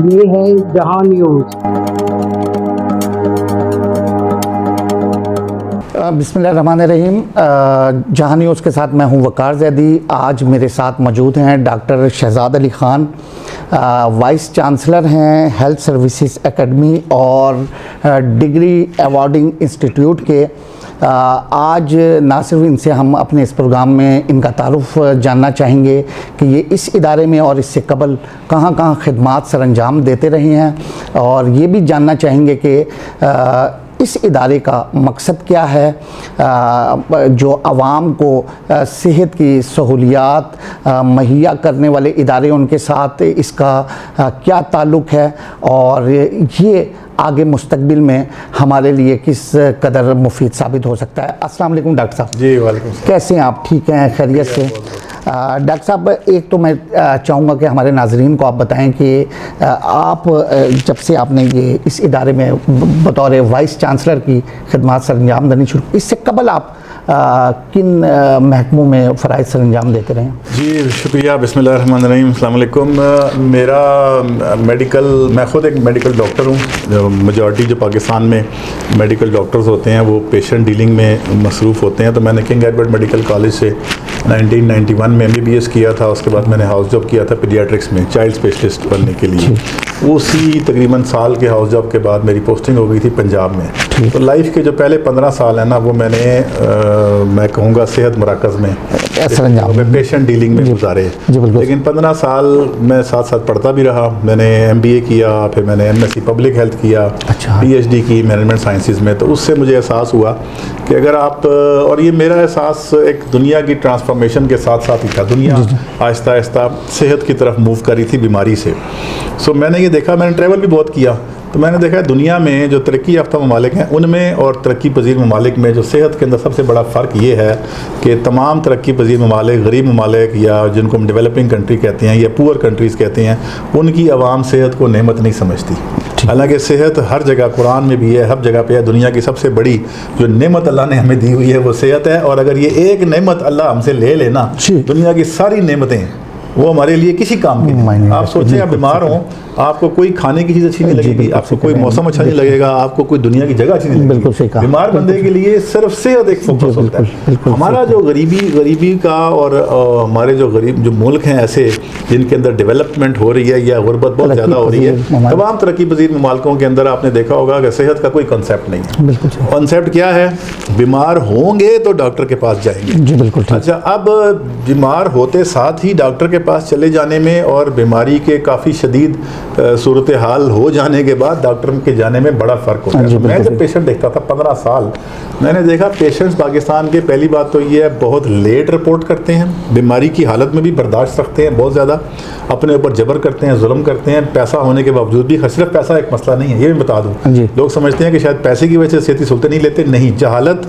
ये है जहां न्यूज़। बिस्मिल्लाहिर्रहमानिर्रहीम। जहां न्यूज़ के साथ मैं हूं वकार जैदी। आज मेरे साथ मौजूद हैं doctor Shahzad Ali Khan, vice chancellor हैं हेल्थ सर्विसेज एकेडमी और डिग्री अवार्डिंग इंस्टीट्यूट के। आज ना सिर्फ इनसे हम अपने इस प्रोग्राम में इनका तारुफ़ जानना चाहेंगे कि ये इस इदारे में और इससे कबल कहाँ कहाँ खिदमात सरअंजाम देते रहे हैं, और ये भी जानना चाहेंगे कि इस इदारे का मकसद क्या है, जो आवाम को सेहत की सहूलियात मुहैया करने वाले इदारे उनके साथ इसका क्या ताल्लुक़ है, और ये आगे मुस्तकबिल में हमारे लिए किस कदर मुफीद साबित हो सकता है। अस्सलाम वालेकुम डॉक्टर साहब। जी वालेकुम सलाम। कैसे हैं आप? ठीक हैं, खैरियत से? डॉक्टर साहब, एक तो मैं चाहूँगा कि हमारे नाजरीन को आप बताएं कि आप जब से आपने ये इस इदारे में बतौर वाइस चांसलर की खिदमत सरअंजाम देनी शुरू, इससे कबल आप किन महकमों में फ़राइज़ सरअंजाम देते रहे? जी शुक्रिया। बिस्मिल्लाहिर्रहमानिर्रहीम। अस्सलाम वालेकुम। मेरा मैं ख़ुद एक मेडिकल डॉक्टर हूँ। मेजॉरिटी जो पाकिस्तान में मेडिकल डॉक्टर्स होते हैं वो पेशेंट डीलिंग में मसरूफ़ होते हैं। तो मैंने किंग एडवर्ड मेडिकल कॉलेज से 1991 में MBBS किया था। उसके बाद मैंने हाउस जॉब किया था पीडियाट्रिक्स में, चाइल्ड स्पेशलिस्ट बनने के लिए। उसी तकरीबन साल के हाउस जॉब के बाद मेरी पोस्टिंग हो गई थी पंजाब में। तो लाइफ के जो पहले 15 साल है ना, वो मैं कहूँगा सेहत मराकज़ में पेशेंट डीलिंग में गुजारे। लेकिन 15 साल मैं साथ साथ पढ़ता भी रहा। मैंने MBA किया, फिर मैंने MSc पब्लिक हेल्थ किया, PhD की मैनेजमेंट साइंसेज में। तो उससे मुझे एहसास हुआ कि अगर आप, और ये मेरा एहसास एक दुनिया की ट्रांसफॉर्मेशन के साथ साथ ही था। दुनिया आहिस्ता आहिस्ता सेहत की तरफ मूव कर रही थी बीमारी से। सो मैंने ये देखा, मैंने ट्रैवल भी बहुत किया, तो मैंने देखा दुनिया में जो तरक्की याफ्ता ममालिक हैं उनमें और तरक्की पजीर ममालिक में जो सेहत के अंदर सबसे बड़ा फ़र्क ये है कि तमाम तरक्की पजीर ममालिक, गरीब ममालिक या जिनको हम डेवलपिंग कंट्री कहते हैं या पुअर कंट्रीज़ कहते हैं, उनकी आवाम सेहत को नेमत नहीं समझती। हालांकि सेहत हर जगह, कुरान में भी है, हर जगह पे है। दुनिया की सबसे बड़ी जो नेमत अल्लाह ने हमें दी हुई है वो सेहत है। और अगर ये एक नेमत अल्लाह हमसे ले लेना, दुनिया की सारी नेमतें वो हमारे लिए किसी काम की नहीं। आप सोचें, आप बीमार हों, आपको कोई खाने की चीज़ अच्छी नहीं लगेगी, आपको कोई मौसम अच्छा नहीं लगेगा, आपको कोई दुनिया की जगह अच्छी नहीं लगेगी। बीमार बंदे के लिए सिर्फ सेहत एक फोकस होता है। हमारा जो गरीबी का और हमारे जो मुल्क हैं ऐसे जिनके अंदर डेवलपमेंट हो रही है या गुर्बत बहुत ज़्यादा हो रही है, तमाम तरक्की पजीर ममालिकों के अंदर आपने देखा होगा कि सेहत का कोई कंसेप्ट नहीं है। कंसेप्ट क्या है? बीमार होंगे तो डॉक्टर के पास जाएंगे। अच्छा, अब बीमार होते साथ ही डॉक्टर के पास चले जाने में और बीमारी के काफ़ी शदीद सूरत हाल हो जाने के बाद डॉक्टर के जाने में बड़ा फ़र्क होता है। मैं जब पेशेंट देखता था 15 साल, मैंने देखा पेशेंट्स पाकिस्तान के, पहली बात तो ये है, बहुत लेट रिपोर्ट करते हैं, बीमारी की हालत में भी बर्दाश्त रखते हैं, बहुत ज़्यादा अपने ऊपर जबर करते हैं, जुल्म करते हैं, पैसा होने के बावजूद भी। सिर्फ पैसा एक मसला नहीं है, ये भी बता दूँ। लोग समझते हैं कि शायद पैसे की वजह से सेहती सहूलतें नहीं लेते। नहीं, जहालत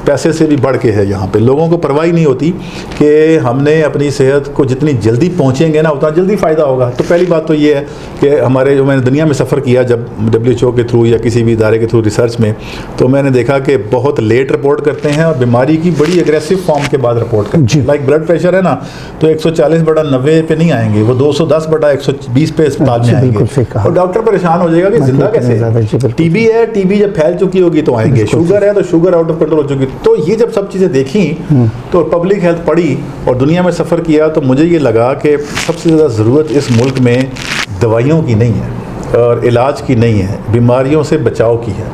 पैसे से भी बढ़ के है। यहाँ पे लोगों को परवाही नहीं होती कि हमने अपनी सेहत को जितनी जल्दी पहुँचेंगे ना उतना जल्दी फ़ायदा होगा। तो पहली बात तो ये है कि हमारे जो मैंने दुनिया में सफ़र किया जब WHO के थ्रू या किसी भी इदारे के थ्रू रिसर्च में, तो मैंने देखा कि बहुत लेट रिपोर्ट करते हैं और बीमारी की बड़ी एग्रेसिव फॉर्म के बाद रिपोर्ट करते हैं। लाइक ब्लड प्रेशर है ना, तो 140/90 पे नहीं आएंगे, वो 210/120 पे अस्पताल में आएंगे और डॉक्टर परेशान हो जाएगा कि जिंदा कैसे। TB है, TB जब फैल चुकी होगी तो आएंगे। शुगर है तो शुगर आउट ऑफ कंट्रोल हो चुकी। तो ये जब सब चीज़ें देखी तो पब्लिक हेल्थ पढ़ी और दुनिया में सफ़र किया, तो मुझे ये लगा कि सबसे ज़्यादा ज़रूरत इस मुल्क में दवाइयों की नहीं है और इलाज की नहीं है, बीमारियों से बचाव की है।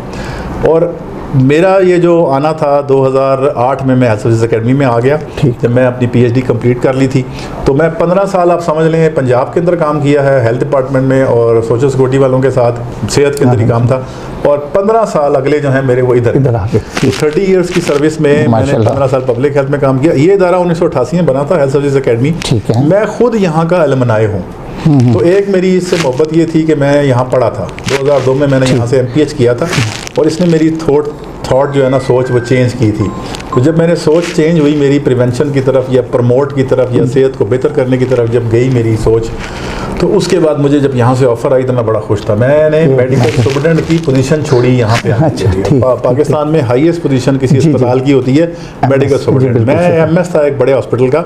और मेरा ये जो आना था 2008 में मैं हेल्थ सर्विसेज एकेडमी में आ गया। जब मैं अपनी PhD कंप्लीट कर ली थी, तो मैं 15 साल आप समझ लें पंजाब के अंदर काम किया है हेल्थ डिपार्टमेंट में और सोशल सिक्योरिटी वालों के साथ सेहत के अंदर ही काम था। और 15 साल अगले जो हैं मेरे वो इधर आ गए। 30 इयर्स की सर्विस में मैंने 15 साल पब्लिक हेल्थ में काम किया। ये इदारा 1988 में बना था हेल्थ सर्विसेज एकेडमी। मैं खुद यहाँ का अलमनाए हूँ। तो एक मेरी इससे मोहब्बत ये थी कि मैं यहाँ पढ़ा था। 2002 में मैंने यहाँ से MPH किया था और इसने मेरी थॉट जो है ना, सोच वो चेंज की थी। तो जब मैंने सोच चेंज हुई मेरी प्रिवेंशन की तरफ या प्रमोट की तरफ या सेहत को बेहतर करने की तरफ जब गई मेरी सोच, तो उसके बाद मुझे जब यहाँ से ऑफ़र आई तो मैं बड़ा खुश था। मैंने मेडिकल सुपरडेंट की पोजीशन छोड़ी यहाँ पे आने के लिए। पाकिस्तान में हाईएस्ट पोजीशन किसी अस्पताल की होती है मेडिकल सुपरडेंट। मैं MS था एक बड़े हॉस्पिटल का,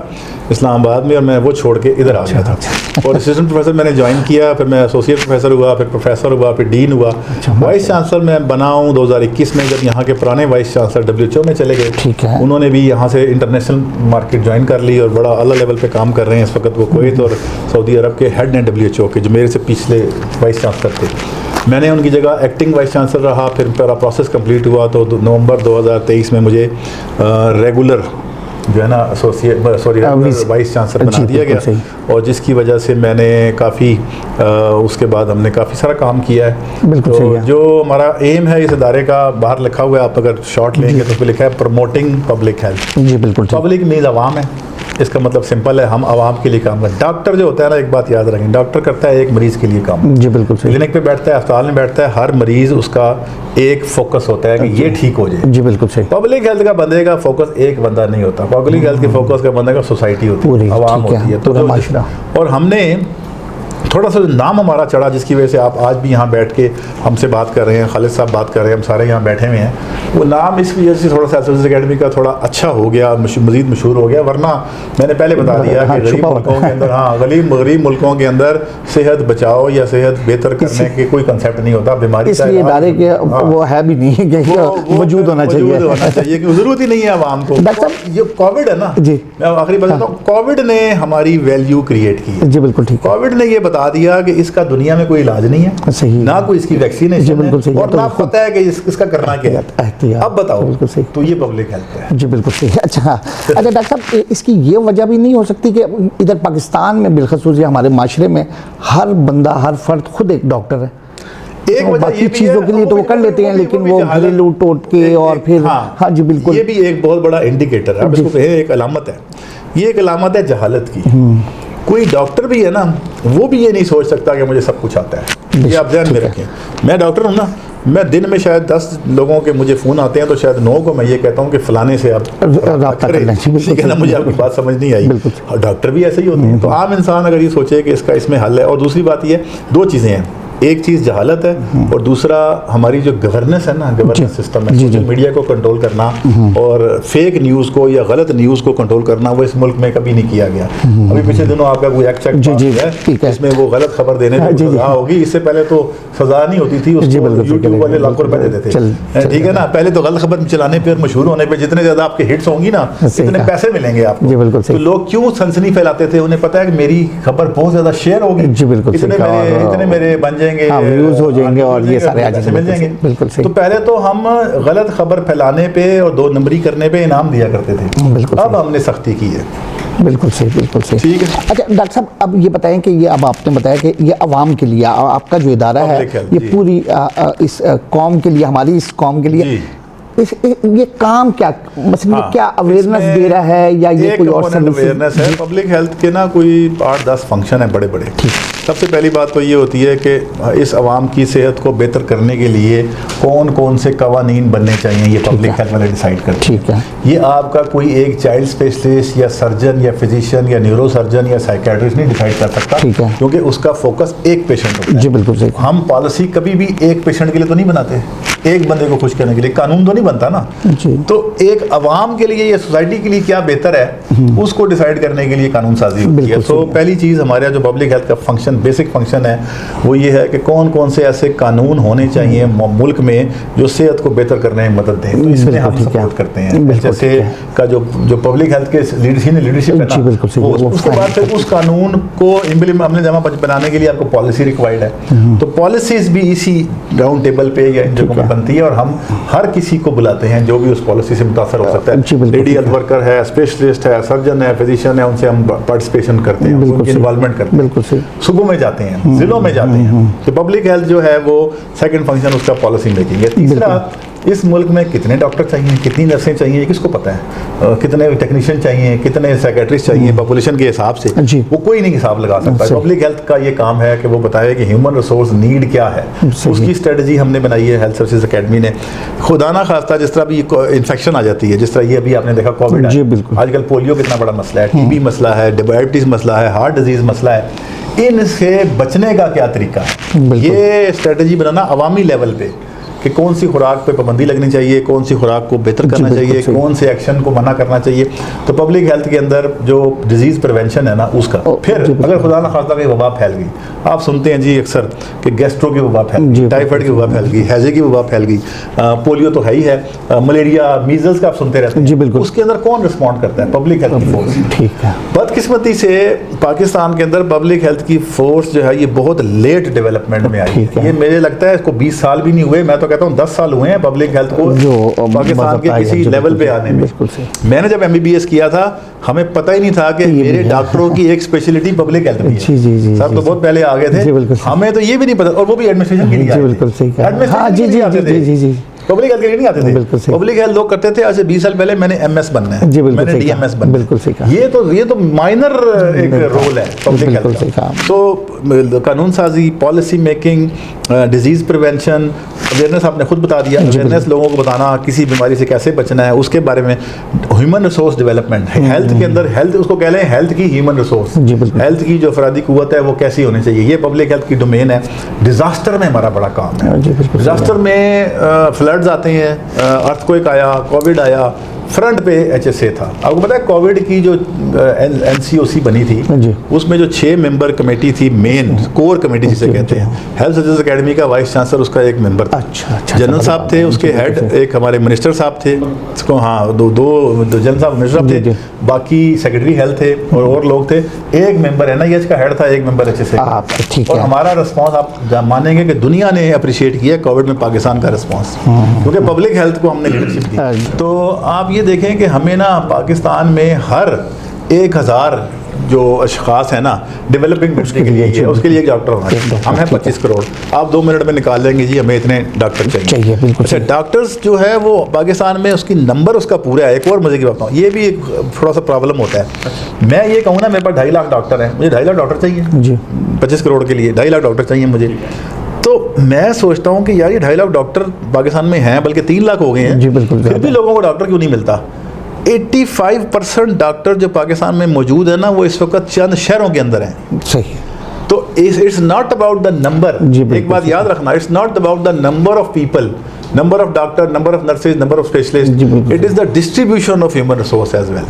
इस्लामाबाद में, और मैं वो छोड़ के इधर आ गया था। और असिस्टेंट प्रोफेसर मैंने ज्वाइन किया, फिर मैं एसोसिएट प्रोफेसर हुआ, फिर प्रोफेसर हुआ, फिर डीन हुआ। वाइस चांसलर मैं बना हूँ 2021 में, जब यहाँ के पुराने वाइस चांसलर WHO में चले गए। ठीक है। उन्होंने भी यहाँ से इंटरनेशनल मार्केट ज्वाइन कर ली और बड़ा अला लेवल पे काम कर रहे हैं इस वक्त। वो कुवैत और सऊदी अरब के हेड हैं WHO के, जो मेरे से पिछले वाइस चांसलर थे। मैंने उनकी जगह एक्टिंग वाइस चांसलर रहा, फिर मेरा प्रोसेस कंप्लीट हुआ तो नवंबर 2023 में मुझे रेगुलर जो है ना वाइस चांसलर बना दिया गया, और जिसकी वजह से मैंने काफ़ी उसके बाद हमने काफ़ी सारा काम किया है। बिल्कुल तो जो हमारा एम है इस इदारे का, बाहर लिखा हुआ है, आप अगर शॉर्ट लेंगे तो उसमें लिखा है प्रमोटिंग पब्लिक हेल्थ। जी बिल्कुल। पब्लिक मीन्स अवाम है, इसका मतलब सिंपल है, हम आवाम के लिए काम करते हैं। डॉक्टर जो होता है ना, एक बात याद रखें, डॉक्टर करता है एक मरीज़ के लिए काम। जी बिल्कुल। क्लिनिक पे बैठता है, अस्पताल में बैठता है, हर मरीज़ उसका एक फोकस होता है कि ये ठीक हो जाए। जी बिल्कुल सही। पब्लिक हेल्थ का बंदे का फोकस एक बंदा नहीं होता, पब्लिक हेल्थ के फोकस का बंदे का सोसाइटी होती है, आवाम होती है, तो माशरा। और हमने थोड़ा सा नाम हमारा चढ़ा, जिसकी वजह से आप आज भी यहाँ बैठ के हमसे बात कर रहे हैं, खालिद साहब बात कर रहे हैं, हम सारे यहाँ बैठे हुए हैं। वो नाम इस वजह से थोड़ा सा एसोसिएट अकेडमी का थोड़ा अच्छा हो गया, मज़ीद मशहूर हो गया। वरना मैंने पहले बता दिया कि गरीब मुल्कों के अंदर, हाँ गरीब मुल्कों के अंदर सेहत बचाओ या सेहत बेहतर करने के कोई कंसेप्ट नहीं होता। बीमारी इसलिए इदारे के वो है भी नहीं कि वजूद होना चाहिए कि ज़रूरत ही नहीं है आवाम को। डॉक्टर साहब, ये कोविड है ना जी, मैं आखिरी बताता हूँ, कोविड ने हमारी वैल्यू क्रिएट की है। जी बिल्कुल ठीक। कोविड ने ये बता दिया कि इसका दुनिया में कोई इलाज नहीं है, सही, ना कोई इसकी वैक्सीनेशन है, और ना तो पता है कि इसका करना क्या है। अब बताओ, सही। तो ये पब्लिक हेल्थ है। जी बिल्कुल सही। अच्छा डॉक्टर साहब, इसकी ये वजह भी नहीं हो सकती कि इधर पाकिस्तान में बिलखसूस हमारे माशरे में हर बंदा, हर फर्द खुद एक डॉक्टर है। एक वजह बाकी चीज़ों के लिए तो वो कर लेते हैं, लेकिन वो घरेलू टोटके और फिर हाँ जी बिल्कुल, ये भी एक बहुत बड़ा इंडिकेटर है, इसको एक अलामत है। ये एक अलामत है जहालत की। कोई डॉक्टर भी है ना, वो भी ये नहीं सोच सकता कि मुझे सब कुछ आता है। ये आप ध्यान में रखें, मैं डॉक्टर हूँ ना, मैं दिन में शायद 10 लोगों के मुझे फ़ोन आते हैं, तो शायद 9 को मैं ये कहता हूँ कि फ़लाने से आप रब्ता करें, ठीक है ना। मुझे आपकी बात समझ नहीं आई, और डॉक्टर भी ऐसे ही होते हैं। तो आम इंसान अगर ये सोचे कि इसका इसमें हल है। और दूसरी बात ये, 2 चीज़ें हैं, एक चीज़ जहालत है, और दूसरा हमारी जो गवर्नेंस है ना, गवर्नेंस सिस्टम है, सोशल मीडिया को कंट्रोल करना और फेक न्यूज़ को या गलत न्यूज़ को कंट्रोल करना, वो इस मुल्क में कभी नहीं किया गया। अभी पिछले दिनों आपका कोई एक्ट है इसमें वो गलत खबर देने पर सजा होगी। इससे पहले तो सजा नहीं होती थी, उसको यूट्यूब वाले लाखों रुपए देते थे, ठीक है ना। पहले तो गलत खबर चलाने पर, मशहूर होने पर जितने ज़्यादा आपके हिट्स होंगी ना, इतने पैसे मिलेंगे आपको। तो लोग क्यों सनसनी फैलाते थे, उन्हें पता है कि मेरी खबर बहुत ज़्यादा शेयर होगी, इतने मेरे बन जाएंगे, व्यूज हो जाएंगे और ये सारे आज मिल जाएंगे। बिल्कुल सही। तो पहले तो हम गलत खबर फैलाने पे और 2 नंबरी करने पे इनाम दिया करते थे, अब हमने सख्ती की है। बिल्कुल सही, बिल्कुल सही, ठीक है। अच्छा डॉक्टर साहब, अब ये बताएं कि ये अब आपने बताया कि ये अवाम के लिए आपका जो इदारा है, ये पूरी इस कौम के लिए, हमारी इस कौम के लिए ये काम क्या, मतलब क्या अवेयरनेस दे रहा है, या ये कोई और अवेयरनेस है? पब्लिक हेल्थ के ना कोई 8-10 फंक्शन है बड़े बड़े। सबसे पहली बात तो ये होती है कि इस आवाम की सेहत को बेहतर करने के लिए कौन कौन से कवानीन बनने चाहिए, ये पब्लिक हेल्थ वाले डिसाइड करते हैं। ठीक है। ये आपका कोई एक चाइल्ड स्पेशलिस्ट या सर्जन या फिजिशियन या न्यूरो सर्जन या साइकेट्रिस्ट नहीं डिसाइड कर सकता, क्योंकि उसका फोकस एक पेशेंट होता है। जी बिल्कुल सही। हम पॉलिसी कभी भी एक पेशेंट के लिए तो नहीं बनाते, एक बंदे को खुश करने के लिए कानून तो नहीं बनता ना। तो एक अवाम के लिए या सोसाइटी के लिए क्या बेहतर है, उसको डिसाइड करने के लिए कानून साजी होती है। तो पहली चीज़ हमारे जो पब्लिक हेल्थ का फंक्शन, बेसिक फंक्शन है, वो ये है कि कौन कौन से ऐसे कानून होने चाहिए मुल्क में जो सेहत को बेहतर करने में मदद दें। तो इसमें हम सपोर्ट करते हैं। जैसे का जो पब्लिक हेल्थ के लीडरशिप है ना, उसके बाद फिर उस कानून को अमल जमा बनाने के लिए आपको पॉलिसी रिक्वायर्ड है। तो पॉलिसीज भी इसी राउंड टेबल पे या इन जगहों पे बनती है, और हम हर किसी को बुलाते हैं जो भी उस पॉलिसी से मुतासर हो सकता है। लेडी हेल्थ वर्कर है, स्पेशलिस्ट है, सर्जन है, फिजिशियन है, उनसे हम पार्टिसिपेशन करते हैं, उनकी इन्वॉल्वमेंट करते हैं। सुबह में जाते हैं, जिलों में जाते हैं। तो पब्लिक हेल्थ जो है वो सेकंड फंक्शन उसका पॉलिसी मेकिंग है। तीसरा, इस मुल्क में कितने डॉक्टर चाहिए, कितनी नर्सें चाहिए, किसको पता है, कितने टेक्नीशियन चाहिए, कितने साइकेट्रिस्ट चाहिए, पॉपुलेशन के हिसाब से वो कोई नहीं हिसाब लगा सकता। पब्लिक हेल्थ का ये काम है कि वो बताए कि ह्यूमन रिसोर्स नीड क्या है, उसकी स्ट्रेटजी हमने बनाई है हेल्थ सर्विसेज अकेडमी ने। खुदा ना खास्ता जिस तरह भी इन्फेक्शन आ जाती है, जिस तरह ये अभी आपने देखा कोविड है, आजकल पोलियो कितना बड़ा मसला है, टीबी मसला है, डायबिटीज मसला है, हार्ट डिजीज मसला है, इनसे बचने का क्या तरीका है, ये स्ट्रेटजी बनाना अवामी लेवल पे कि कौन सी खुराक पे पाबंदी लगनी चाहिए, कौन सी खुराक को बेहतर करना चाहिए, कौन से एक्शन को मना करना चाहिए। तो पब्लिक हेल्थ के अंदर जो डिजीज़ प्रिवेंशन है ना उसका, फिर अगर खुदा न खास्ता कोई वबा फैल गई, आप सुनते हैं जी अक्सर कि गैस्ट्रो की वबा फैल गई, टाइफाइड की वबा फैल गई, हैजे की वबा फैल गई, पोलियो तो है ही है, मलेरिया, मीजल्स का आप सुनते रहते हैं। जी बिल्कुल। उसके अंदर कौन रिस्पॉन्ड करता है? पब्लिक हेल्थ की फोर्स। ठीक है। बदकिस्मती से पाकिस्तान के अंदर पब्लिक हेल्थ की फोर्स जो है ये बहुत लेट डेवलपमेंट में आई है। ये मुझे लगता है इसको 20 साल भी नहीं हुए, मैं तो कहता हूँ 10 साल हुए हैं पब्लिक हेल्थ को पाकिस्तान के किसी लेवल पे आने में। मैंने जब MBBS किया था हमें पता ही नहीं था कि मेरे डॉक्टरों की एक स्पेशलिटी पब्लिक हेल्थ में है। सर तो बहुत पहले आ गए थे, हमें तो ये भी नहीं पता, और वो भी एडमिनिस्ट्रेशन के लिए। बिल्कुल सही कहा। जी पब्लिक हेल्थ के लिए नहीं आते थे। पब्लिक हेल्थ लोग करते थे आज से 20 साल पहले मैंने MS बनना है, मैंने DMS बनना है। बिल्कुल सही कहा। ये तो माइनर एक रोल है पब्लिक हेल्थ का। तो कानून साजी, policy making, disease prevention, awareness आपने खुद बता दिया, अवेयरनेस लोगों को बताना किसी बीमारी से कैसे बचना है उसके बारे में। ह्यूमन रिसोर्स डेवलपमेंट है हेल्थ के अंदर, हेल्थ उसको कह लें हेल्थ की ह्यूमन रिसोर्स, हेल्थ की जो अफरादी कुव्वत है वो कैसी होनी चाहिए, ये पब्लिक हेल्थ की डोमेन है। डिजास्टर में हमारा बड़ा काम है। डिजास्टर में फ्लड्स आते हैं, अर्थक्वेक आया, कोविड आया, फ्रंट पे HSA था। आपको पता है कोविड की जो NCOC बनी थी उसमें जो 6 मेंबर कमेटी थी, मेन कोर कमेटी जिसे कहते हैं, हेल्थ सर्विसेज एकेडमी का वाइस चांसलर उसका एक मेंबर था। जनरल साहब थे उसके हेड, एक हमारे मिनिस्टर साहब थे, इसको हाँ दो जनरल साहब मिनिस्टर साहब थे, बाकी सेक्रेटरी हेल्थ थे और लोग थे। एक मेंबर NIH का हेड था, एक मेंबर HSA। और हमारा रिस्पॉन्स आप मानेंगे कि दुनिया ने अप्रिशिएट किया कोविड में पाकिस्तान का रिस्पॉन्स, क्योंकि पब्लिक हेल्थ को हमने लीडरशिप दी। तो आप ये देखें कि हमें ना पाकिस्तान में हर 1000 जो अशखास है ना डेवलपिंग कंट्री के लिए उसके लिए एक डॉक्टर होना चाहिए। हम हैं 25 करोड़, आप 2 मिनट में निकाल लेंगे जी हमें इतने डॉक्टर चाहिए। अच्छा, डॉक्टर्स जो है वो पाकिस्तान में उसकी नंबर उसका पूरा है। एक और मजे की बात बताऊँ, ये भी एक थोड़ा सा प्रॉब्लम होता है। मैं ये कहूँ ना मेरे पास 2.5 लाख डॉक्टर हैं, मुझे 2.5 लाख डॉक्टर चाहिए जी, 25 करोड़ के लिए 2.5 लाख डॉक्टर चाहिए मुझे। तो मैं सोचता हूँ कि यार ये 2.5 लाख डॉक्टर पाकिस्तान में हैं, बल्कि 3 लाख हो गए हैं, फिर भी लोगों को डॉक्टर क्यों नहीं मिलता? 85% डॉक्टर जो पाकिस्तान में मौजूद है ना वो इस वक्त चंद शहरों के अंदर हैं। सही। तो it's not about the number, एक बात याद रखना, it's not about the number of people, number of doctor, number of nurses, number of specialist, it is the distribution of human resource as well.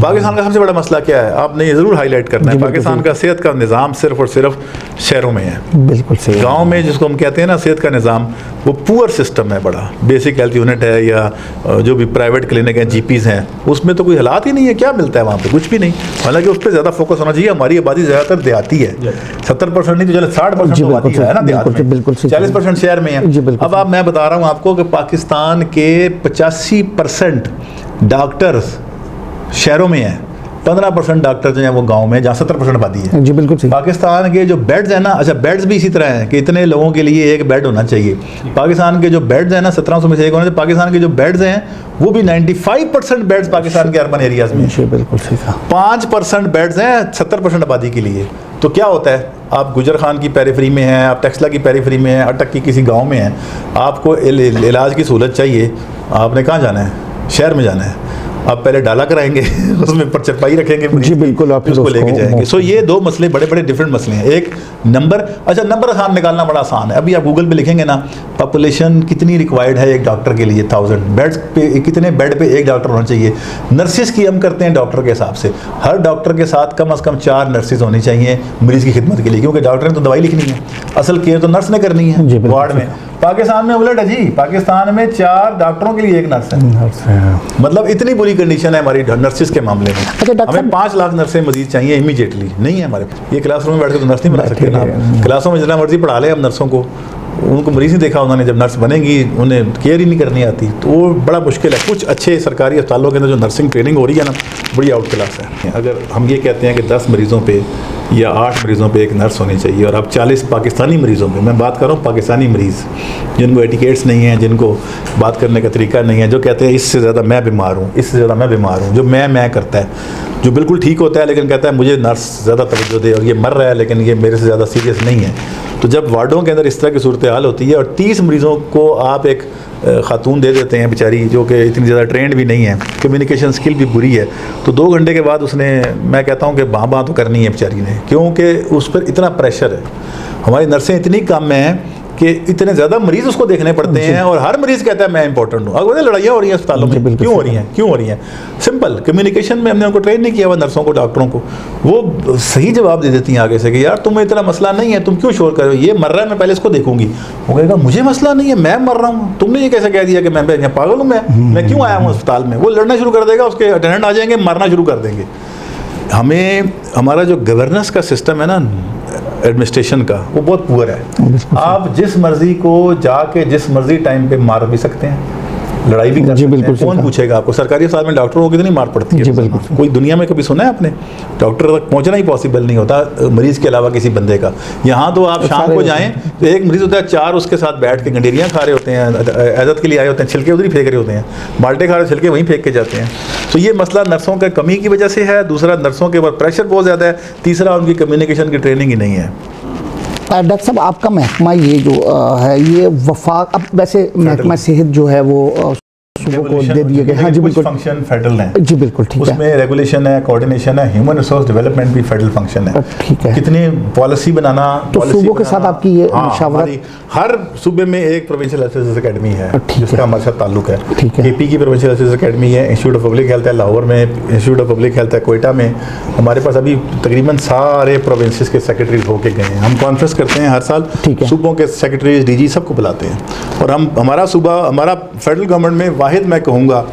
Pakistan का सबसे बड़ा मसला क्या है, आपने ये ज़रूर हाईलाइट करना है, पाकिस्तान का सेहत का निज़ाम सिर्फ और सिर्फ शहरों में है। बिल्कुल सही। गाँव में जिसको हम कहते हैं ना सेहत का निज़ाम, वो पुअर सिस्टम है बड़ा। बेसिक हेल्थ यूनिट है या जो भी प्राइवेट क्लिनिक हैं, GPs हैं, उसमें तो कोई हालात ही नहीं है। क्या मिलता है वहाँ पे? कुछ भी नहीं। हालांकि उस पर ज़्यादा फोकस होना चाहिए। हमारी आबादी ज़्यादातर देहाती है, 70% नहीं तो चलो 60% आबादी है ना देहात में, 40% शहर में है। अब मैं बता रहा हूँ आपको कि पाकिस्तान के 85% डॉक्टर्स शहरों में हैं, 15% डॉक्टर जो हैं वो गांव में, जहाँ 70% आबादी है। जी बिल्कुल सही। पाकिस्तान के जो बेड्स हैं ना, अच्छा बेड्स भी इसी तरह हैं कि इतने लोगों के लिए एक बेड होना चाहिए। पाकिस्तान के जो बेड्स हैं ना 1700 में से एक होना चाहिए। पाकिस्तान के जो बेड्स हैं वो भी 95% बेड्स पाकिस्तान के अर्बन एरियाज में। जी बिल्कुल सही कहा। 5% बेड्स हैं 70% आबादी के लिए। तो क्या होता है, आप गुजर खान की पेरीफेरी में हैं, आप टेक्सला की पेरीफेरी में हैं, अटक की किसी गाँव में हैं, आपको इलाज की सहूलत चाहिए, आपने कहाँ जाना है? शहर में जाना है। आप पहले डाला कराएंगे उसमें पर चरपाई रखेंगे जी बिल्कुल, आप उसको लेके जाएंगे। सो ये 2 मसले बड़े बड़े डिफरेंट मसले हैं। एक नंबर, अच्छा नंबर आसान निकालना बड़ा आसान है। अभी आप गूगल पे लिखेंगे ना पॉपुलेशन कितनी रिक्वायर्ड है एक डॉक्टर के लिए, 1000 बेड्स पे कितने बेड पे एक डॉक्टर होना चाहिए। नर्सिस की हम करते हैं डॉक्टर के हिसाब से, हर डॉक्टर के साथ कम से कम 4 नर्सिस होनी चाहिए मरीज़ की खिदमत के लिए, क्योंकि डॉक्टर ने तो दवाई लिखनी है, असल केयर तो नर्स ने करनी है वार्ड में। पाकिस्तान में उलट है जी, पाकिस्तान में 4 डॉक्टरों के लिए एक नर्स है। मतलब इतनी बुरी कंडीशन है हमारी नर्सिस के मामले में। अच्छा, हमें 5 लाख नर्सें मजीद चाहिए इमीडिएटली, नहीं है हमारे पास। ये क्लासरूम में बैठ कर तो नर्स नहीं बना सकते ना, क्लासों में जितना मर्जी पढ़ा लें हम नर्सों को, उनको मरीज नहीं देखा उन्होंने, जब नर्स बनेंगी उन्हें केयर ही नहीं करनी आती, तो वो बड़ा मुश्किल है। कुछ अच्छे सरकारी अस्पतालों के अंदर जो नर्सिंग ट्रेनिंग हो रही है ना, बड़ी आउट क्लास है। अगर हम ये कहते हैं कि 10 मरीज़ों पे या 8 मरीज़ों पे एक नर्स होनी चाहिए, और अब 40 पाकिस्तानी मरीज़ों पे, मैं बात कर रहा हूँ पाकिस्तानी मरीज़ जिनको एटिकेट्स नहीं हैं, जिनको बात करने का तरीका नहीं है, जो कहते हैं इससे ज़्यादा मैं बीमार हूँ, इससे ज़्यादा मैं बीमार हूँ, जो मैं करता है, जो बिल्कुल ठीक होता है लेकिन कहता है मुझे नर्स ज़्यादा तवज्जो दे, और ये मर रहा है लेकिन ये मेरे से ज़्यादा सीरियस नहीं है। तो जब वार्डों के अंदर इस तरह की सूरत हाल होती है और 30 मरीज़ों को आप एक खातून दे देते हैं बेचारी, जो कि इतनी ज़्यादा ट्रेंड भी नहीं है, कम्युनिकेशन स्किल भी बुरी है, तो 2 घंटे के बाद उसने, मैं कहता हूँ कि बाँ तो करनी है बेचारी ने, क्योंकि उस पर इतना प्रेशर है। हमारी नर्सें इतनी कम हैं कि इतने ज़्यादा मरीज उसको देखने पड़ते हैं और हर मरीज कहता है मैं इंपॉर्टेंट हूँ। अगर लड़ाइयाँ हो रही हैं अस्पतालों में, क्यों हो रही हैं? क्यों हो रही हैं? सिंपल कम्युनिकेशन में हमने उनको ट्रेन नहीं किया हुआ, नर्सों को, डॉक्टरों को। वो सही जवाब दे देती हैं आगे से कि यार तुम्हें इतना मसला नहीं है, तुम क्यों शोर कर रहे हो, ये मर रहा है मैं पहले इसको देखूंगी। वो कहेगा मुझे मसला नहीं है, मैं मर रहा हूँ, तुमने ये कैसे कह दिया कि मैं पागल हूँ, मैं क्यों आया हूँ अस्पताल में। वो लड़ना शुरू कर देगा, उसके अटेंडेंट आ जाएंगे, मारना शुरू कर देंगे। हमें हमारा जो गवर्नेंस का सिस्टम है ना, एडमिनिस्ट्रेशन का, वो बहुत पुअर है। आप जिस मर्जी को जाके जिस मर्जी टाइम पे मार भी सकते हैं, लड़ाई भी कर सकते हैं, कौन पूछेगा आपको? सरकारी अस्पताल में डॉक्टरों को कितनी मार पड़ती है? कोई दुनिया में कभी सुना है आपने? डॉक्टर तक पहुंचना ही पॉसिबल नहीं होता मरीज के अलावा किसी बंदे का। यहाँ तो आप शाम को जाएं तो एक मरीज होता है, 4 उसके साथ बैठ के गंडेरियाँ खा रहे होते हैं, इजाज़त के लिए आए होते हैं, छिलके उधर ही फेंक रहे होते हैं, बाल्टे खा रहे छिलके वहीं फेंक के जाते हैं। तो ये मसला नर्सों के कमी की वजह से है, दूसरा नर्सों के ऊपर प्रेशर बहुत ज़्यादा है, तीसरा उनकी कम्युनिकेशन की ट्रेनिंग ही नहीं है। डॉक्टर साहब, आपका महकमा ये जो है, ये वफाक, अब वैसे महकमा सेहत जो है वो सूबों को दे दिए गए। हाँ जी बिल्कुल, फंक्शन फेडरल है जी बिल्कुल ठीक है, उसमें रेगुलेशन है, कोऑर्डिनेशन है, ह्यूमन रिसोर्स डेवलपमेंट भी फेडरल फंक्शन है। ठीक है, कितनी पॉलिसी बनाना, तो सूबों के साथ आपकी ये मुशावरत? हर सूबे में एक प्रोविंशियल हेल्थ सर्विसेज अकेडमी है जिसका हमारे साथ ताल्लुक है। केपी की प्रोविंशियल हेल्थ सर्विसेज अकेडमी है, इंस्टीट्यूट ऑफ पब्लिक हेल्थ है लाहौर में, इंस्टीट्यूट ऑफ पब्लिक हेल्थ है कोयटा में। हमारे पास अभी तकरीबन सारे प्रोविंसेस के सेक्रेटरीज होके गए हैं। हम कॉन्फ्रेंस करते हैं हर साल, सूबों के सेक्रेटरीज, डीजी सबको बुलाते हैं। और हमारा सूबा, हमारा फेडरल गवर्नमेंट में वाहिद मैं कहूँगा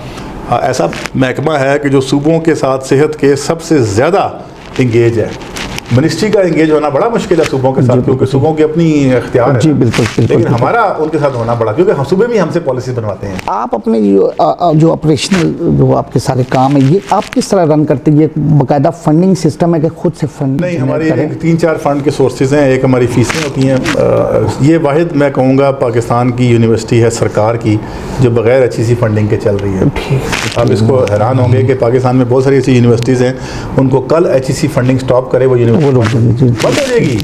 ऐसा महकमा है कि जो सूबों के साथ सेहत के सबसे ज़्यादा इंगेज है। मिनिस्ट्री का एंगेज होना बड़ा मुश्किल है सूबों के साथ, क्योंकि सूबों की अपनी इख्तियार है। जी बिल्कुल, लेकिन हमारा उनके साथ होना बड़ा, क्योंकि हम सूबे भी हमसे पॉलिसी बनवाते हैं। आप अपने जो ऑपरेशनल जो आपके सारे काम है, ये आप किस तरह रन करते हैं? ये बाकायदा फंडिंग सिस्टम है कि खुद से फंड? नहीं, हमारी 3-4 फंड के सोर्सेज हैं। एक हमारी फीसें होती हैं। ये वाहिद मैं कहूँगा पाकिस्तान की यूनिवर्सिटी है सरकार की जो बगैर अच्छी सी फंडिंग के चल रही है। आप इसको हैरान होंगे कि पाकिस्तान में बहुत सारी ऐसी यूनिवर्सिटीज़ हैं, उनको कल HEC फंडिंग स्टॉप करे वो बंद हो जाएगी।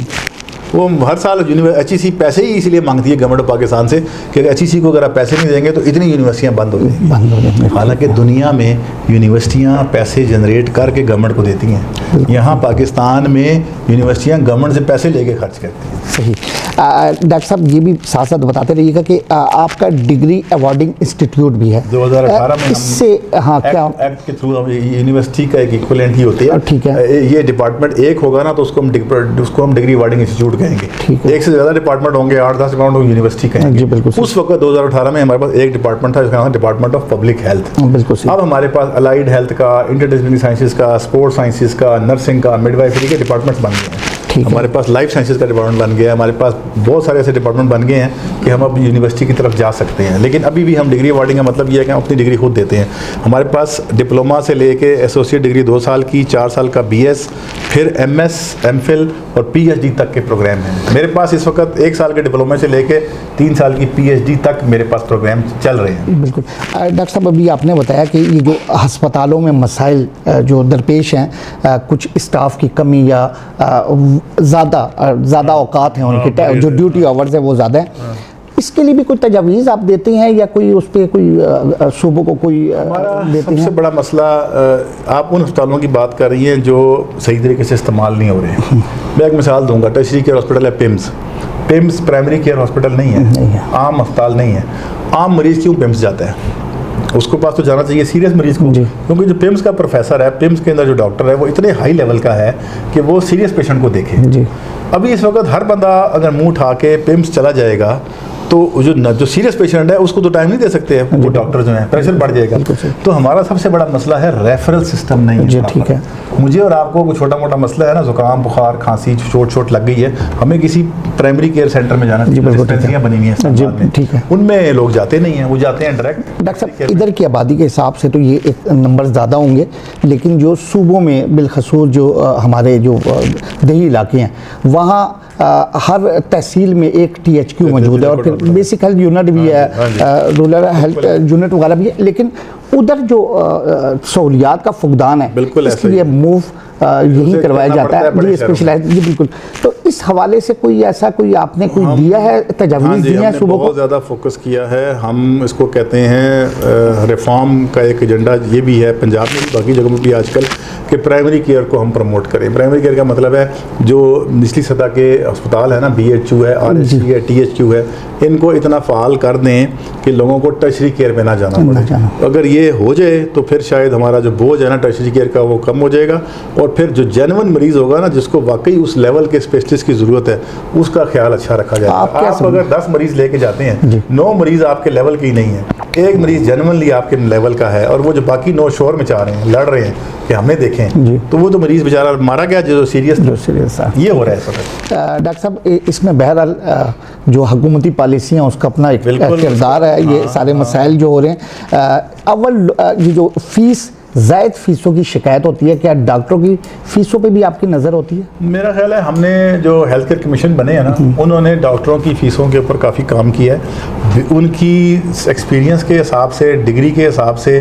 वो हर साल HEC पैसे ही इसलिए मांगती है गवर्नमेंट ऑफ पाकिस्तान से कि HEC को अगर आप पैसे नहीं देंगे तो इतनी यूनिवर्सिटियाँ बंद हो जाएंगी। हालांकि दुनिया में यूनिवर्सिटियाँ पैसे जनरेट करके गवर्नमेंट को देती हैं, यहाँ पाकिस्तान में यूनिवर्सिटियाँ गवर्नमेंट से पैसे लेके खर्च करती हैं। सही। डॉक्टर साहब, ये भी साथ साथ बताते रहिएगा कि आपका डिग्री अवार्डिंग इंस्टीट्यूट भी है 2018 में। इससे हाँ क्या एक्ट के थ्रू यूनिवर्सिटी का एक इक्विवेलेंट ही होती है। ठीक है, ये डिपार्टमेंट एक होगा ना तो उसको हम डिग्री अवार्डिंग इंस्टीट्यूट कहेंगे। एक से ज़्यादा डिपार्टमेंट होंगे, 8-10 डिपार्टमेंट यूनिवर्सिटी कहेंगे। जी बिल्कुल। उस वक्त 2018 में हमारे पास एक डिपार्टमेंट था जिसका नाम डिपार्टमेंट ऑफ पब्लिक हेल्थ। बिल्कुल। अब हमारे पास अलाइड हेल्थ का, इंटरडिसिप्लिनरी साइंसेज का, स्पोर्ट्स साइंसेज का, नर्सिंग का, मिडवाइफरी के डिपार्टमेंट्स बन गए हैं। हमारे पास लाइफ साइंसेज का डिपार्टमेंट बन गया है। हमारे पास बहुत सारे ऐसे डिपार्टमेंट बन गए हैं कि हम अब यूनिवर्सिटी की तरफ जा सकते हैं। लेकिन अभी भी हम डिग्री अवार्डिंग का मतलब ये है कि हम अपनी डिग्री खुद देते हैं। हमारे पास डिप्लोमा से लेके एसोसिएट डिग्री 2 साल की, 4 साल का BS, फिर MS, MPhil और PhD तक के प्रोग्राम हैं। मेरे पास इस वक्त 1 साल के डिप्लोमा से लेके 3 साल की PhD तक मेरे पास प्रोग्राम चल रहे हैं। बिल्कुल। डॉक्टर साहब, अभी आपने बताया कि ये जो अस्पतालों में मसाइल जो दरपेश हैं, कुछ स्टाफ की कमी या ज़्यादा औकात हैं उनकी, जो ड्यूटी आवर्स है वो ज़्यादा है, इसके लिए भी कोई तजावीज़ आप देते हैं या कोई उस पर कोई सूबों को कोई देते हैं? सबसे बड़ा मसला, आप उन अस्पतालों की बात कर रही हैं जो सही तरीके से इस्तेमाल नहीं हो रहे हैं। मैं एक मिसाल दूंगा, टर्शरी केयर हॉस्पिटल है पिम्स प्राइमरी केयर हॉस्पिटल नहीं है, आम अस्पताल नहीं है। आम मरीज़ क्यों पिम्स जाता है? उसको पास तो जाना चाहिए सीरियस मरीज को, क्योंकि जो पिम्स का प्रोफेसर है, पिम्स के अंदर जो डॉक्टर है, वो इतने हाई लेवल का है कि वो सीरियस पेशेंट को देखे। अभी इस वक्त हर बंदा अगर मुंह उठा के पिम्स चला जाएगा तो जो सीरियस पेशेंट है उसको तो टाइम नहीं दे सकते हैं वो डॉक्टर जो हैं, प्रेशर बढ़ जाएगा। तो हमारा सबसे बड़ा मसला है रेफरल सिस्टम नहीं है। ठीक है, मुझे और आपको कोई छोटा मोटा मसला है ना, जुकाम, बुखार, खांसी, चोट लग गई है, हमें किसी प्राइमरी केयर सेंटर में जाना चाहिए। डिस्पेंसरियां बनी हुई हैं, ठीक है, उनमें लोग जाते नहीं हैं, वो जाते हैं डायरेक्ट। डॉक्टर साहब, इधर की आबादी के हिसाब से तो ये एक नंबर ज़्यादा होंगे, लेकिन जो सूबों में बिलखसूस जो हमारे जो देही इलाके हैं, वहाँ हर तहसील में एक THQ मौजूद है और फिर बेसिक हेल्थ यूनिट भी है, रूरल हेल्थ यूनिट वगैरह भी है, लेकिन उधर जो सहूलियात का फुकदान है, बिल्कुल ऐसा इसके ही लिए है। मूव यही उसे करवाया करना जाता पड़ता है है बड़े जी, शहरों में। स्पेशलाइज जी बिल्कुल। तो इस हवाले से कोई ऐसा कोई आपने कोई दिया है, हाँ तजावीज़ जी, दी हैं हमने सुबह बहुत को? ज़्यादा फोकस किया है। हम इसको कहते हैं रिफॉर्म का एक एजेंडा ये भी है पंजाब में भी, बाकी जगहों में भी आजकल, कि प्राइमरी केयर को हम प्रमोट करें। प्राइमरी केयर का मतलब है जो निचली सतह के अस्पताल है ना, BHU है, RHC है, THQ है, इनको इतना फ़ाल कर दें कि लोगों को टर्शरी केयर में ना जाना पड़े। अगर ये हो जाए तो फिर शायद हमारा जो बोझ है ना टर्शरी केयर का वो कम हो जाएगा, और फिर जो जेन्युइन मरीज़ होगा ना, जिसको वाकई उस लेवल के स्पेशलिस्ट की ज़रूरत है, उसका ख्याल अच्छा रखा जाएगा। आप अगर 10 मरीज़ लेके जाते हैं, 9 मरीज़ आपके लेवल के ही नहीं है, एक मरीज़ जेन्युइनली आपके लेवल का है, और वो जो बाकी 9 शोर मचा रहे हैं, लड़ रहे हैं कि हमें देखें, तो वो तो मरीज़ बेचारा मारा गया जो सीरियस है। ये हो रहा है इस वक्त। डॉक्टर साहब, इसमें बहरहाल जो हुकूमती पॉलिसी हैं उसका अपना एक किरदार है। ये सारे मसाइल जो हो रहे हैं, अव्वल ये जो फीस ज़ायद फ़ीसों की शिकायत होती है, क्या डॉक्टरों की फ़ीसों पे भी आपकी नज़र होती है? मेरा ख्याल है हमने जो हेल्थ केयर कमीशन बने हैं ना, उन्होंने डॉक्टरों की फ़ीसों के ऊपर काफ़ी काम किया है। उनकी एक्सपीरियंस के हिसाब से, डिग्री के हिसाब से,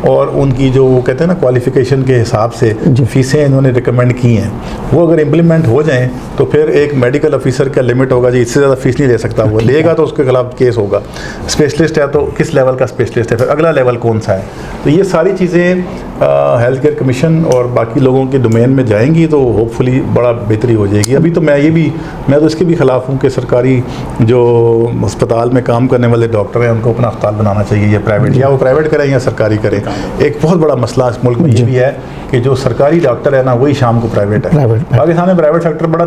और उनकी जो कहते हैं ना क्वालिफ़िकेशन के हिसाब से फ़ीसें इन्होंने रिकमेंड की हैं। वो अगर इम्प्लीमेंट हो जाएँ तो फिर एक मेडिकल ऑफिसर का लिमिट होगा जी, इससे ज़्यादा फ़ीस नहीं ले सकता। वो लेगा तो उसके खिलाफ केस होगा। स्पेशलिस्ट है तो किस लेवल का स्पेशलिस्ट है, फिर अगला लेवल कौन सा है। तो ये सारी चीज़ें हेल्थ केयर कमीशन और बाकी लोगों के डोमेन में जाएंगी तो होपफुली बड़ा बेहतरी हो जाएगी। अभी तो मैं तो इसके भी ख़िलाफ़ हूँ कि सरकारी जो अस्पताल में काम करने वाले डॉक्टर हैं उनको अपना अस्पताल बनाना चाहिए, या प्राइवेट, या वो प्राइवेट करें या सरकारी करें। एक बहुत बड़ा मसला इस मुल्क में ये भी है कि जो सरकारी डॉक्टर है ना, वही शाम को प्राइवेट है। पाकिस्तान में प्राइवेट सेक्टर बड़ा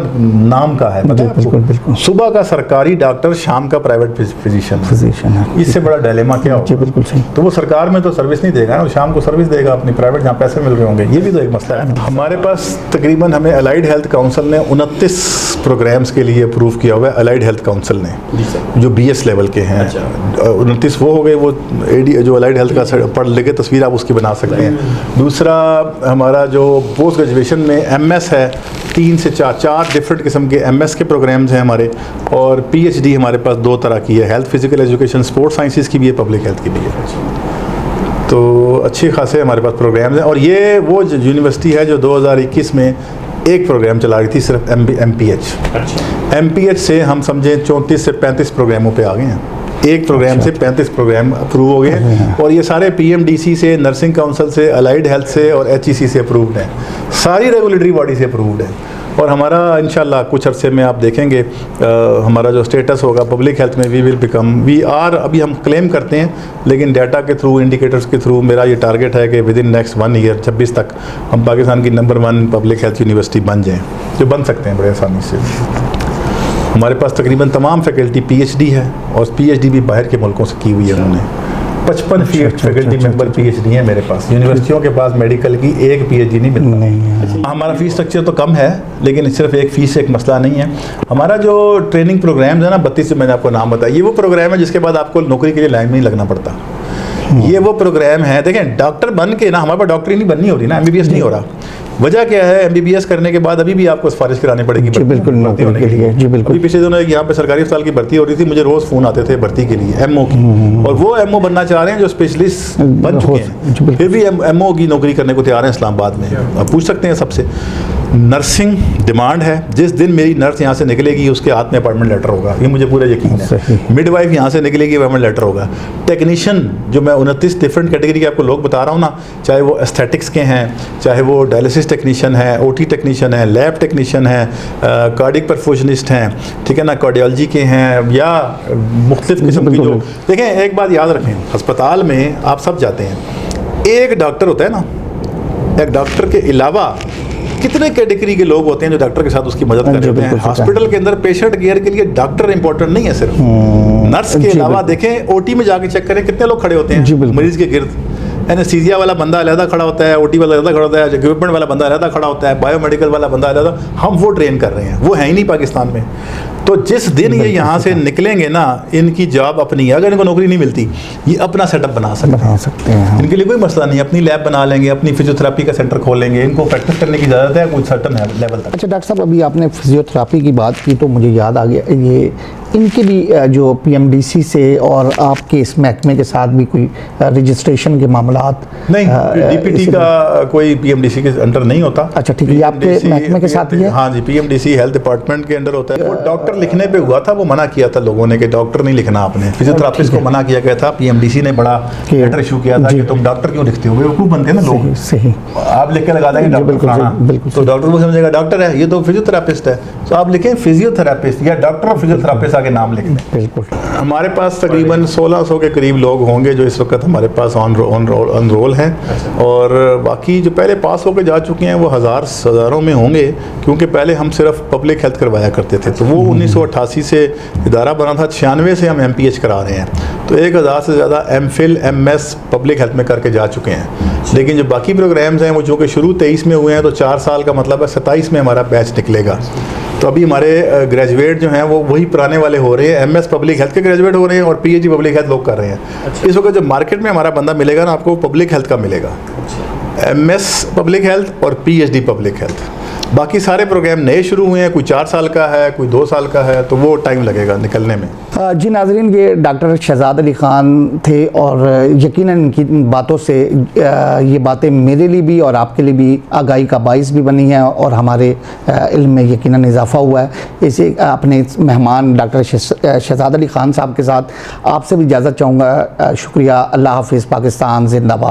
नाम का है, बिल्कुल। सुबह का सरकारी डॉक्टर, शाम का प्राइवेट फिजिशियन है। इससे बड़ा डिलेमा क्या होगा? बिल्कुल सही। तो वो सरकार में तो सर्विस नहीं देगा ना, शाम को सर्विस देगा अपनी प्राइवेट जहाँ पैसे मिल रहे होंगे। ये भी तो एक मसला है। हमारे पास तकरीबन हमें अलाइड हेल्थ काउंसिल ने 29 प्रोग्राम्स के लिए अप्रूव किया हुआ है। अलाइड हेल्थ काउंसिल ने जो BS लेवल के हैं, 29 वो हो गए। वो जो अलाइड हेल्थ का पढ़ लेके तस्वीर आप उसकी बना सकते हैं। दूसरा हमारा जो पोस्ट ग्रेजुएशन में MS है, 3 से 4 डिफरेंट किस्म के MS के प्रोग्राम्स हैं हमारे, और PhD हमारे पास 2 तरह की है, health physical education, sports sciences की भी है, पब्लिक हेल्थ की भी है। तो अच्छे खासे हमारे पास प्रोग्राम्स हैं। और ये वो यूनिवर्सिटी है जो 2021 में एक प्रोग्राम चला रही थी, सिर्फ MPH। MPH से हम समझें 34 से 35 प्रोग्रामों पे आ गए हैं। एक प्रोग्राम से 35 प्रोग्राम अप्रूव हो गए, और ये सारे PMDC से, नर्सिंग काउंसिल से, अलाइड हेल्थ से और HEC से अप्रूव्ड हैं। सारी रेगुलेटरी बॉडी से अप्रूव्ड है। और हमारा इंशाल्लाह कुछ अरसे में आप देखेंगे हमारा जो स्टेटस होगा पब्लिक हेल्थ में, वी आर अभी हम क्लेम करते हैं, लेकिन डाटा के थ्रू, इंडिकेटर्स के थ्रू मेरा ये टारगेट है कि विद इन नेक्स्ट 1 ईयर 26 तक हम पाकिस्तान की नंबर 1 पब्लिक हेल्थ यूनिवर्सिटी बन जाएँ, जो बन सकते हैं बड़े आसानी से। हमारे पास तकरीबन तमाम फैकल्टी PhD है, और PhD भी बाहर के मुल्कों से की हुई है उन्होंने। 55 फैकल्टी मेंबर PhD हैं मेरे पास। यूनिवर्सिटियों के पास मेडिकल की एक PhD नहीं मिलता। हमारा फीस स्ट्रक्चर तो कम है, लेकिन सिर्फ एक फ़ीस एक मसला नहीं है। हमारा जो ट्रेनिंग प्रोग्राम है ना, 32 से मैंने आपको नाम बताया, ये वो प्रोग्राम है जिसके बाद आपको नौकरी के लिए लाइन में नहीं लगना पड़ता। ये वो प्रोग्राम है, देखें डॉक्टर बन के ना, हमारे पास डॉक्टरी नहीं बननी हो रही ना, MBBS नहीं हो रहा। वजह क्या है? MBBS करने के बाद अभी भी आपको सिफारिश करानी पड़ेगी बिल्कुल नौकरी के लिए। जी बिल्कुल। अभी पिछले दिनों यहाँ पे सरकारी अस्पताल की भर्ती हो रही थी, मुझे रोज़ फ़ोन आते थे भर्ती के लिए MO की, और वो MO बनना चाह रहे हैं जो स्पेशलिस्ट बन चुके हैं, फिर भी MO की नौकरी करने को तैयार हैं इस्लामाबाद में। आप पूछ सकते हैं सबसे। नर्सिंग डिमांड है। जिस दिन मेरी नर्स यहाँ से निकलेगी उसके हाथ में अपॉइंटमेंट लेटर होगा, ये मुझे पूरा यकीन है। मिडवाइफ यहाँ से निकलेगी, अपॉइंटमेंट लेटर होगा। टेक्नीशियन जो मैं 29 डिफरेंट कैटेगरी के आपको लोग बता रहा हूँ ना, चाहे वो एस्थेटिक्स के हैं, चाहे वो डायलिसिस टेक्नीशियन है, OT टेक्नीशियन है, लैब टेक्नीशियन है, कार्डिक परफ्यूजनिस्ट हैं, ठीक है ना, कार्डियोलॉजी के हैं, या मुख्तलिफ किस्म की। जो देखें, एक बात याद रखें, अस्पताल में आप सब जाते हैं, एक डॉक्टर होता है ना, एक डॉक्टर के अलावा कितने कैटेगरी के लोग होते हैं जो डॉक्टर के साथ उसकी मदद कर रहे हैं। हॉस्पिटल के अंदर पेशेंट केयर के लिए डॉक्टर इंपॉर्टेंट नहीं है सिर्फ, नर्स के अलावा देखें OT में जाके चेक करें कितने लोग खड़े होते हैं मरीज के गिर्द। एनेस्थीसिया वाला बंदा अलग खड़ा होता है, OT वाला अलग खड़ा होता है, इक्विपमेंट वाला बंदा अलग खड़ा होता है, बायोमेडिकल वाला बंदा अलग। हम वो ट्रेन कर रहे हैं, वो है ही नहीं पाकिस्तान में। तो जिस दिन ये यहाँ से निकलेंगे ना, इनकी जॉब अपनी है। अगर इनको नौकरी नहीं मिलती, ये अपना सेटअप बना सकते हैं। इनके लिए कोई मसला नहीं, अपनी लैब बना लेंगे, अपनी फिजियोथेरेपी का सेंटर खोल लेंगे। इनको प्रैक्टिस करने की इजाज़त है कुछ सर्टन लेवल तक। अच्छा डॉक्टर साहब, अभी आपने फिजियोथेरेपी की बात की तो मुझे याद आ गया, ये इनके भी जो PMDC से और आपके इस महकमे के साथ भी कोई रजिस्ट्रेशन के मामलात? नहीं, DPT का कोई PMDC के अंडर नहीं होता। अच्छा ठीक है, ये आपके PMDC महकमे के साथ ही है? हाँ जी, PMDC हेल्थ डिपार्टमेंट के अंडर होता है। वो डॉक्टर लिखने पे हुआ था, वो मना किया था लोगों ने कि डॉक्टर नहीं लिखना आपने। फिजियोथेरापिस्ट को मना किया गया था, PMDC ने बड़ा लेटर इशू किया था कि तुम डॉक्टर क्यों लिखते हो, बेवकूफ़ बनते हैं ना लोग। सही, आप लिख के लगा देंगे डॉक्टर फलाना, बिल्कुल तो डॉक्टर को समझेगा डॉक्टर है, ये तो फिजियोथेरापिस्ट है, तो आप लिखें फिजियोथेरापिस्ट या डॉक्टर और फिजियोथेरापिस्ट आगे नाम लिख लें। बिल्कुल। हमारे पास तकरीबन 1600 के करीब लोग होंगे जो इस वक्त हमारे पास ऑन रोल हैं, और बाकी जो पहले पास होकर जा चुके हैं वो हज़ारों में होंगे, क्योंकि पहले हम सिर्फ पब्लिक हेल्थ करवाया करते थे। तो वो 1988 से इदारा बना था, 96 से हम MPH करा रहे हैं, तो 1000 से ज़्यादा MPhil MS पब्लिक हेल्थ में करके जा चुके हैं। लेकिन जो बाकी प्रोग्राम्स हैं वो जो कि शुरू 23 में हुए हैं, तो 4 साल का मतलब है 27 में हमारा बैच निकलेगा। तो अभी हमारे ग्रेजुएट जो हैं वो वही पुराने वाले हो रहे हैं, MS पब्लिक हेल्थ के ग्रेजुएट हो रहे हैं और PhD पब्लिक हेल्थ लोग कर रहे हैं। इस वक्त जब मार्केट में हमारा बंदा मिलेगा ना, आपको पब्लिक हेल्थ का मिलेगा, MS पब्लिक हेल्थ और PhD पब्लिक हेल्थ। बाकी सारे प्रोग्राम नए शुरू हुए हैं, कोई 4 साल का है, कोई 2 साल का है, तो वो टाइम लगेगा निकलने में। जी नाज़रीन, ये डॉक्टर शहजाद अली ख़ान थे, और यकीनन इनकी बातों से ये बातें मेरे लिए भी और आपके लिए भी आगाही का बाइस भी बनी है, और हमारे इल्म में यकीनन इजाफ़ा हुआ है। इसे अपने मेहमान डॉक्टर शहजाद अली ख़ान साहब के साथ आपसे भी इजाज़त चाहूँगा। शुक्रिया। अल्लाह हाफ़िज़। पाकिस्तान ज़िंदाबाद।